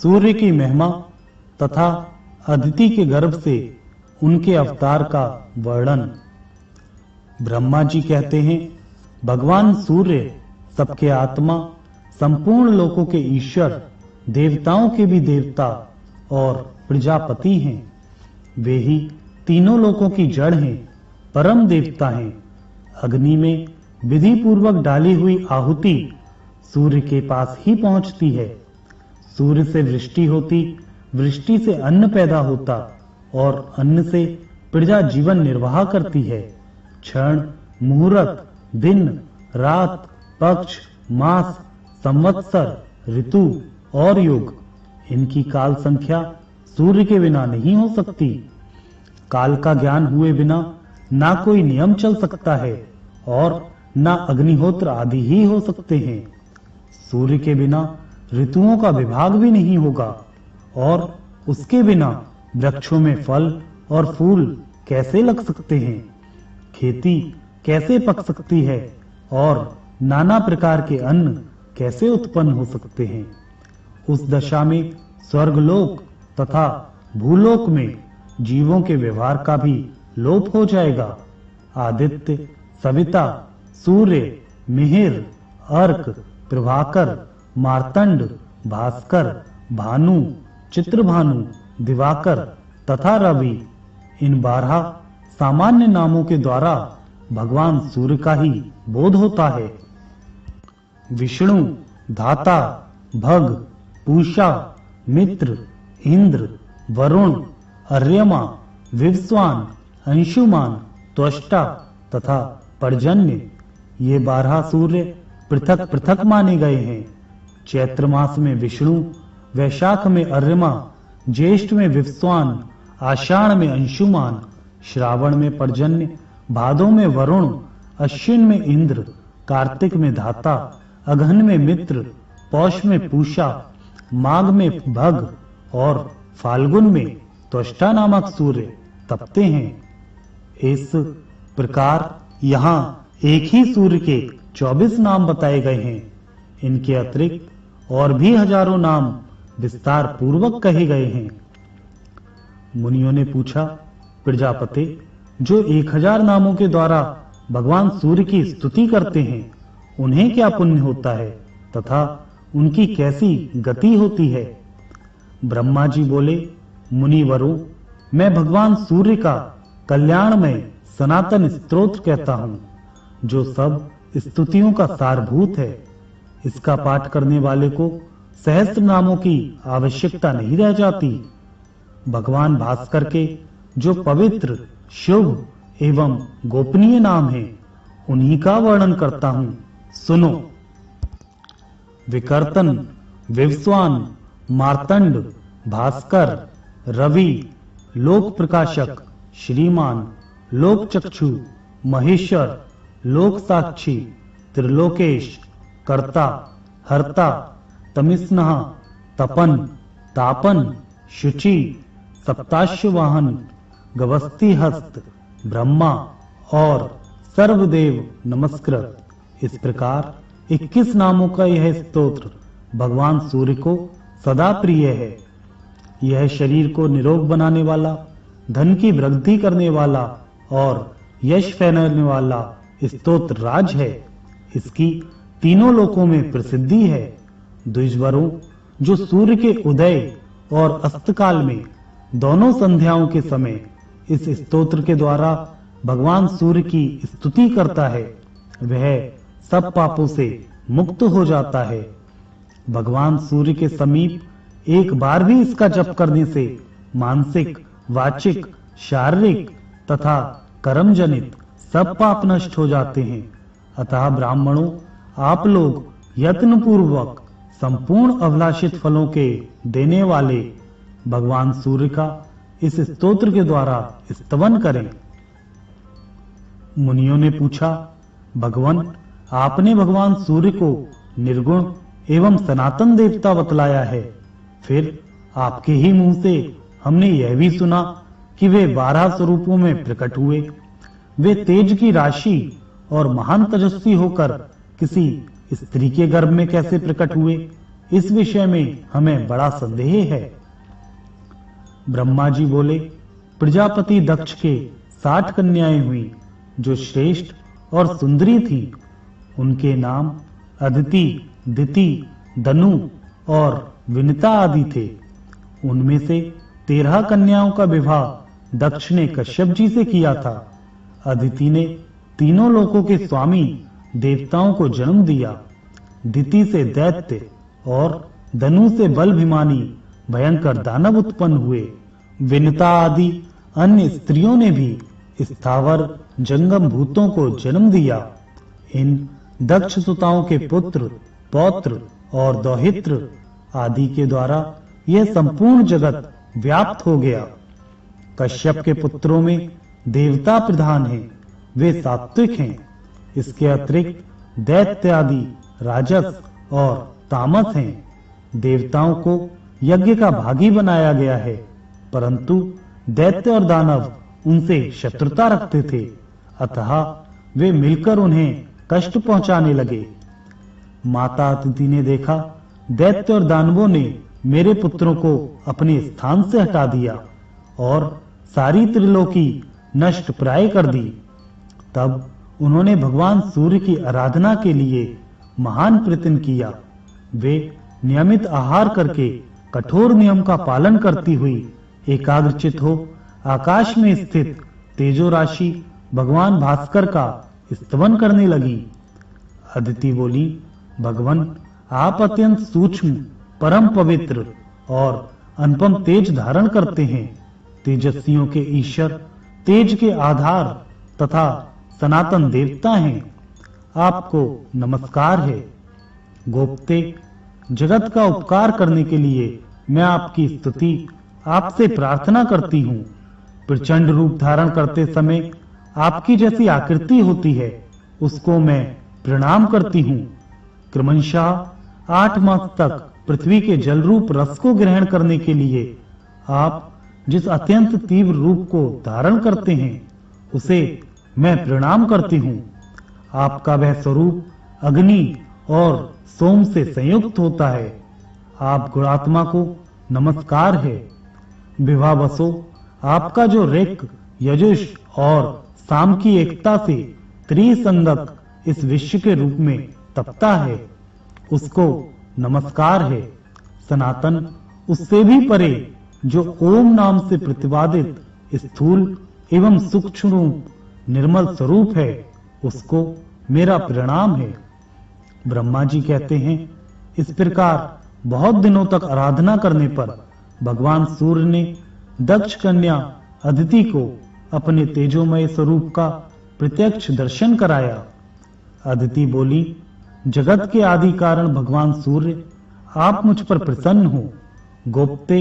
सूर्य की महिमा तथा अदिति के गर्भ से उनके अवतार का वर्णन। ब्रह्मा जी कहते हैं, भगवान सूर्य सबके आत्मा, संपूर्ण लोकों के ईश्वर, देवताओं के भी देवता और प्रजापति हैं। वे ही तीनों लोकों की जड़ हैं, परम देवता हैं। अग्नि में विधि पूर्वक डाली हुई आहुति सूर्य के पास ही पहुंचती है। सूर्य से वृष्टि होती, वृष्टि से अन्न पैदा होता और अन्न से प्रजा जीवन निर्वाह करती है। क्षण, मुहूर्त, दिन, रात, पक्ष, मास, संवत्सर, ऋतु और युग, इनकी काल संख्या सूर्य के बिना नहीं हो सकती। काल का ज्ञान हुए बिना ना कोई नियम चल सकता है और ना अग्निहोत्र आदि ही हो सकते हैं। सूर्य के बिना ऋतुओं का विभाग भी नहीं होगा और उसके बिना वृक्षों में फल और फूल कैसे लग सकते हैं, खेती कैसे पक सकती है और नाना प्रकार के अन्न कैसे उत्पन्न हो सकते हैं। उस दशा में स्वर्गलोक तथा भूलोक में जीवों के व्यवहार का भी लोप हो जाएगा। आदित्य, सविता, सूर्य, मिहिर, अर्क, प्रभाकर, मार्तंड, भास्कर, भानु, चित्रभानु, दिवाकर तथा रवि, इन 12 सामान्य नामों के द्वारा भगवान सूर्य का ही बोध होता है। विष्णु, धाता, भग, पूषा, मित्र, इंद्र, वरुण, अर्यमा, विवस्वान, अंशुमान, त्वष्टा तथा पर्जन्य, ये 12 सूर्य पृथक पृथक माने गए हैं। चैत्र मास में विष्णु, वैशाख में अर्यमा, ज्येष्ठ में विवस्वान, आषाढ़ में अंशुमान, श्रावण में पर्जन्य, भादो में वरुण, अश्विन में इंद्र, कार्तिक में धाता, अगहन में मित्र, पौष में पूषा, माघ में भग और फाल्गुन में त्वष्टा नामक सूर्य तपते हैं। इस प्रकार यहाँ एक ही सूर्य के 24 नाम बताए गए हैं। इनके अतिरिक्त और भी हजारों नाम विस्तार पूर्वक कहे गए हैं। मुनियों ने पूछा, प्रजापति, जो 1000 नामों के द्वारा भगवान सूर्य की स्तुति करते हैं, उन्हें क्या पुण्य होता है तथा उनकी कैसी गति होती है? ब्रह्मा जी बोले, मुनिवरों, मैं भगवान सूर्य का कल्याणमय सनातन स्तोत्र कहता हूँ, जो सब स्तुतियों का सारभूत है। इसका पाठ करने वाले को सहस्त्र नामों की आवश्यकता नहीं रह जाती। भगवान भास्कर के जो पवित्र, शुभ एवं गोपनीय नाम हैं, उन्हीं का वर्णन करता हूँ, सुनो। विकर्तन, विवस्वान, मार्तंड, भास्कर, रवि, लोक प्रकाशक, श्रीमान, लोक चक्षु, महेश्वर, लोक साक्षी, त्रिलोकेश, कर्ता, हर्ता, तमिस्नः, तपन, तापन, शुचि, सप्ताश्ववाहन, गवस्ती हस्त, ब्रह्मा और सर्वदेव नमस्कृत। इस प्रकार 21 नामों का यह स्तोत्र भगवान सूर्य को सदा प्रिय है। यह शरीर को निरोग बनाने वाला, धन की वृद्धि करने वाला और यश फैलाने वाला स्तोत्र राज है। इसकी तीनों लोकों में प्रसिद्धि है। द्विजवरों, जो सूर्य के उदय और अस्त काल में दोनों संध्याओं के समय इस स्तोत्र के द्वारा भगवान सूर्य की स्तुति करता है, वह सब पापों से मुक्त हो जाता है। भगवान सूर्य के समीप एक बार भी इसका जप करने से मानसिक, वाचिक, शारीरिक तथा कर्मजनित सब पाप नष्ट हो जाते हैं। अतः ब्राह्मणों, आप लोग यत्न पूर्वक संपूर्ण अभिलाषित फलों के देने वाले भगवान सूर्य का इस स्तोत्र के द्वारा स्तवन करें। मुनियों ने पूछा, भगवान, आपने भगवान सूर्य को निर्गुण एवं सनातन देवता बतलाया है, फिर आपके ही मुंह से हमने यह भी सुना कि वे 12 स्वरूपों में प्रकट हुए। वे तेज की राशि और महान तेजस्वी होकर किसी स्त्री के गर्भ में कैसे प्रकट हुए, इस विषय में हमें बड़ा संदेह है। ब्रह्मा जी बोले, प्रजापति दक्ष के 60 कन्याएं हुई जो श्रेष्ठ और सुंदरी थीं। उनके नाम अदिति, दिति, दनु और विनिता आदि थे। उनमें से 13 कन्याओं का विवाह दक्ष ने कश्यप जी से किया था। अदिति ने तीनों लोकों के स्वामी देवताओं को जन्म दिया। दिति से दैत्य और दनु से बलभिमानी भयंकर दानव उत्पन्न हुए। विनिता आदि अन्य स्त्रियों ने भी स्थावर जंगम भूतों को जन्म दिया। इन दक्ष सुताओं के पुत्र, पौत्र और दौहित्र आदि के द्वारा यह संपूर्ण जगत व्याप्त हो गया। कश्यप के पुत्रों में देवता प्रधान हैं, वे सात्विक हैं। इसके अतिरिक्त दैत्य आदि राजस और तामस हैं। देवताओं को यज्ञ का भागी बनाया गया है, परंतु दैत्य और दानव उनसे शत्रुता रखते थे, अतः वे मिलकर उन्हें कष्ट पहुंचाने लगे। माता अदिति ने देखा, दैत्य और दानवों ने मेरे पुत्रों को अपने स्थान से हटा दिया और सारी त्रिलोकी नष्ट प्राय कर दी। तब उन्होंने भगवान सूर्य की आराधना के लिए महान प्रयत्न किया। वे नियमित आहार करके कठोर नियम का पालन करती हुई एकाग्रचित हो आकाश में स्थित तेजो राशि भगवान भास्कर का स्तवन करने लगी। अदिति बोली, भगवान आप अत्यंत सूक्ष्म, परम पवित्र और अनुपम तेज धारण करते हैं। तेजस्वियों के ईश्वर, तेज के आधार तथा सनातन देवता हैं। आपको नमस्कार है। गोप्ते, जगत का उपकार करने के लिए मैं आपकी स्तुति, आपसे प्रार्थना करती हूँ। प्रचंड रूप धारण करते समय आपकी जैसी आकृति होती है, उसको मैं प्रणाम करती हूँ। क्रमशः 8 मास तक पृथ्वी के जल रूप रस को ग्रहण करने के लिए आप जिस अत्यंत तीव्र रूप को धारण करते हैं, उसे मैं प्रणाम करती हूँ। आपका वह स्वरूप अग्नि और सोम से संयुक्त होता है। आप गुणात्मा को नमस्कार है। विभावसो, आपका जो ऋक, यजुष और साम की एकता से त्रिसंगक इस विश्व के रूप में तपता है, उसको नमस्कार है। सनातन, उससे भी परे जो ओम नाम से प्रतिपादित स्थूल एवं सूक्ष्म रूप निर्मल स्वरूप है, उसको मेरा प्रणाम है। ब्रह्मा जी कहते हैं, इस प्रकार बहुत दिनों तक आराधना करने पर भगवान सूर्य ने दक्ष कन्या अदिति को अपने तेजोमय स्वरूप का प्रत्यक्ष दर्शन कराया। अदिति बोली, जगत के आदि कारण भगवान सूर्य, आप मुझ पर प्रसन्न हो। गोप्ते,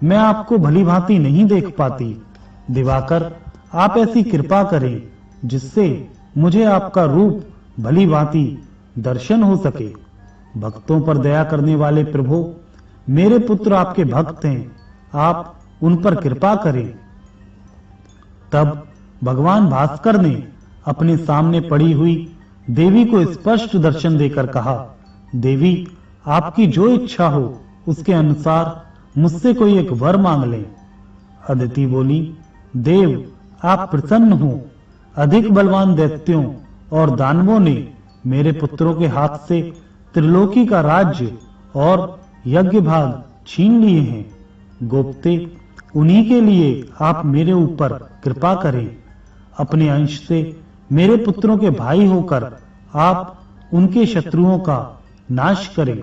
मैं आपको भली भांति नहीं देख पाती। दिवाकर, आप ऐसी कृपा करें जिससे मुझे आपका रूप भली भांति दर्शन हो सके। भक्तों पर दया करने वाले प्रभु, मेरे पुत्र आपके भक्त हैं, आप उन पर कृपा करें। तब भगवान भास्कर ने अपने सामने पड़ी हुई देवी को स्पष्ट दर्शन देकर कहा, देवी, आपकी जो इच्छा हो उसके अनुसार मुझसे कोई एक वर मांग लें। अदिति बोली, देव, आप प्रसन्न हो। अधिक बलवान दैत्यों और दानवों ने मेरे पुत्रों के हाथ से त्रिलोकी का राज्य और यज्ञ भाग छीन लिए हैं। गोप्ते, उन्हीं के लिए आप मेरे ऊपर कृपा करें। अपने अंश से मेरे पुत्रों के भाई होकर आप उनके शत्रुओं का नाश करें।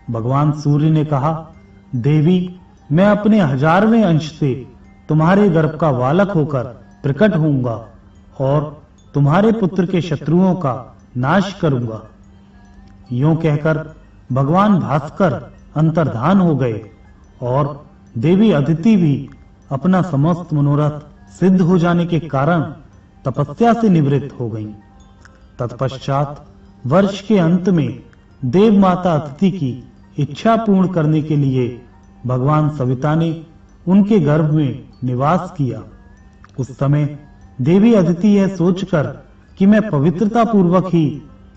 भगवान सूर्य ने कहा, देवी, मैं अपने 1000वें अंश से तुम्हारे गर्भ का बालक होकर प्रकट होऊंगा और तुम्हारे पुत्र के शत्रुओं का नाश करूंगा। यूं कहकर भगवान भास्कर अंतर्धान हो गए और देवी अदिति भी अपना समस्त मनोरथ सिद्ध हो जाने के कारण तपस्या से निवृत्त हो गईं। तत्पश्चात वर्ष के अंत में देव माता अदिति की इच्छा पूर्ण करने के लिए भगवान सविता ने उनके गर्भ में निवास किया। उस समय देवी अदिति यह सोचकर कि मैं पवित्रता पूर्वक ही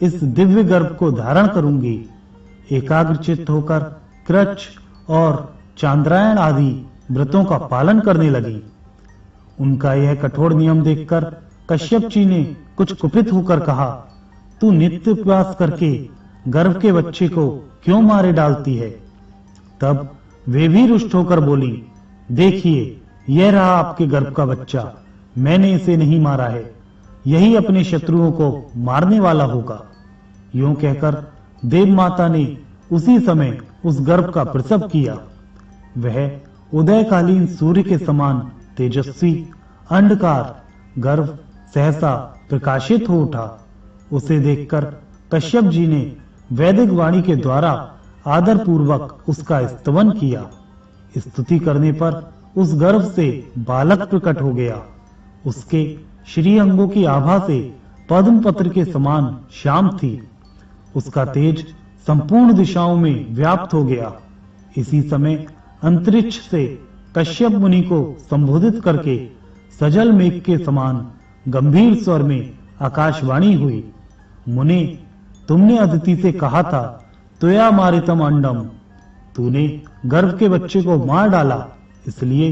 इस दिव्य गर्भ को धारण करूंगी, एकाग्रचित्त होकर कृच्छ और चांद्रायण आदि व्रतों का पालन करने लगी। उनका यह कठोर नियम देखकर कश्यप जी ने कुछ कुपित होकर कहा, तू नित्य उपवास करके गर्भ के बच्चे को क्यों मारे डालती है? तब वे भी रुष्ट होकर बोली, देखिए यह रहा आपके गर्भ का बच्चा, मैंने इसे नहीं मारा है, यही अपने शत्रुओं को मारने वाला होगा। यूं कहकर देव माता ने उसी समय उस गर्भ का प्रसव किया। वह उदयकालीन सूर्य के समान तेजस्वी अंधकार गर्भ सहसा प्रकाशित हो उठा। उसे देखकर कश्यप जी ने वैदिक वाणी के द्वारा आदर पूर्वक उसका स्तवन किया। स्तुति करने पर उस गर्भ से बालक प्रकट हो गया। उसके श्री अंगों की आभा से पद्म पत्र के समान श्याम थी। उसका तेज संपूर्ण दिशाओं में व्याप्त हो गया। इसी समय अंतरिक्ष से कश्यप मुनि को संबोधित करके सजल मेघ के समान गंभीर स्वर में आकाशवाणी हुई, मुने, तुमने अदिति से कहा था, त्वया मारितम अंडम, तूने गर्भ के बच्चे को मार डाला, इसलिए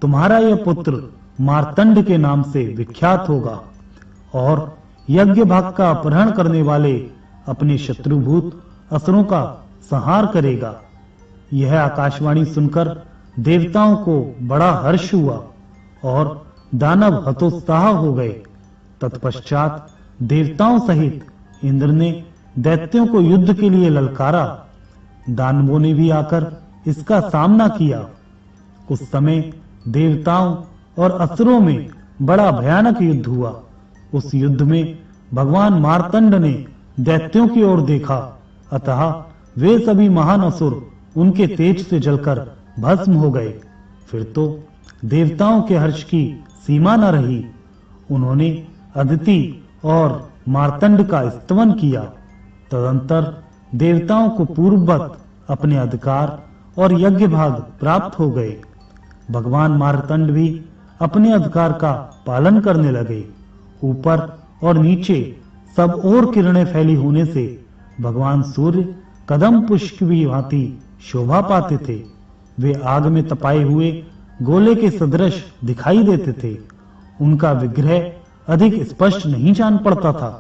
तुम्हारा यह पुत्र मार्तंड के नाम से विख्यात होगा और यज्ञ भाग का अपहरण करने वाले अपने शत्रुभूत असुरों का संहार करेगा। यह आकाशवाणी सुनकर देवताओं को बड़ा हर्ष हुआ और दानव हतोत्साह हो गए। तत्पश्चात देवताओं सहित इंद्र ने दैत्यों को युद्ध के लिए ललकारा। दानवों ने भी आकर इसका सामना किया। उस समय देवताओं और असुरों में बड़ा भयानक युद्ध हुआ। उस युद्ध में भगवान मार्तंड ने दैत्यों की ओर देखा, अतः वे सभी महान असुर उनके तेज से जलकर भस्म हो गए। फिर तो देवताओं के हर्ष की सीमा न रही। उन्होंने अदिति और मार्तंड का स्तवन किया। तदंतर देवताओं को पूर्ववत अपने अधिकार और यज्ञ भाग प्राप्त हो गए। भगवान मार्तंड भी अपने अधिकार का पालन करने लगे। ऊपर और नीचे सब ओर किरणें फैली होने से भगवान सूर्य कदम पुष्प की भांति शोभा पाते थे। वे आग में तपाए हुए गोले के सदृश दिखाई देते थे। उनका विग्रह अधिक स्पष्ट नहीं जान पड़ता था।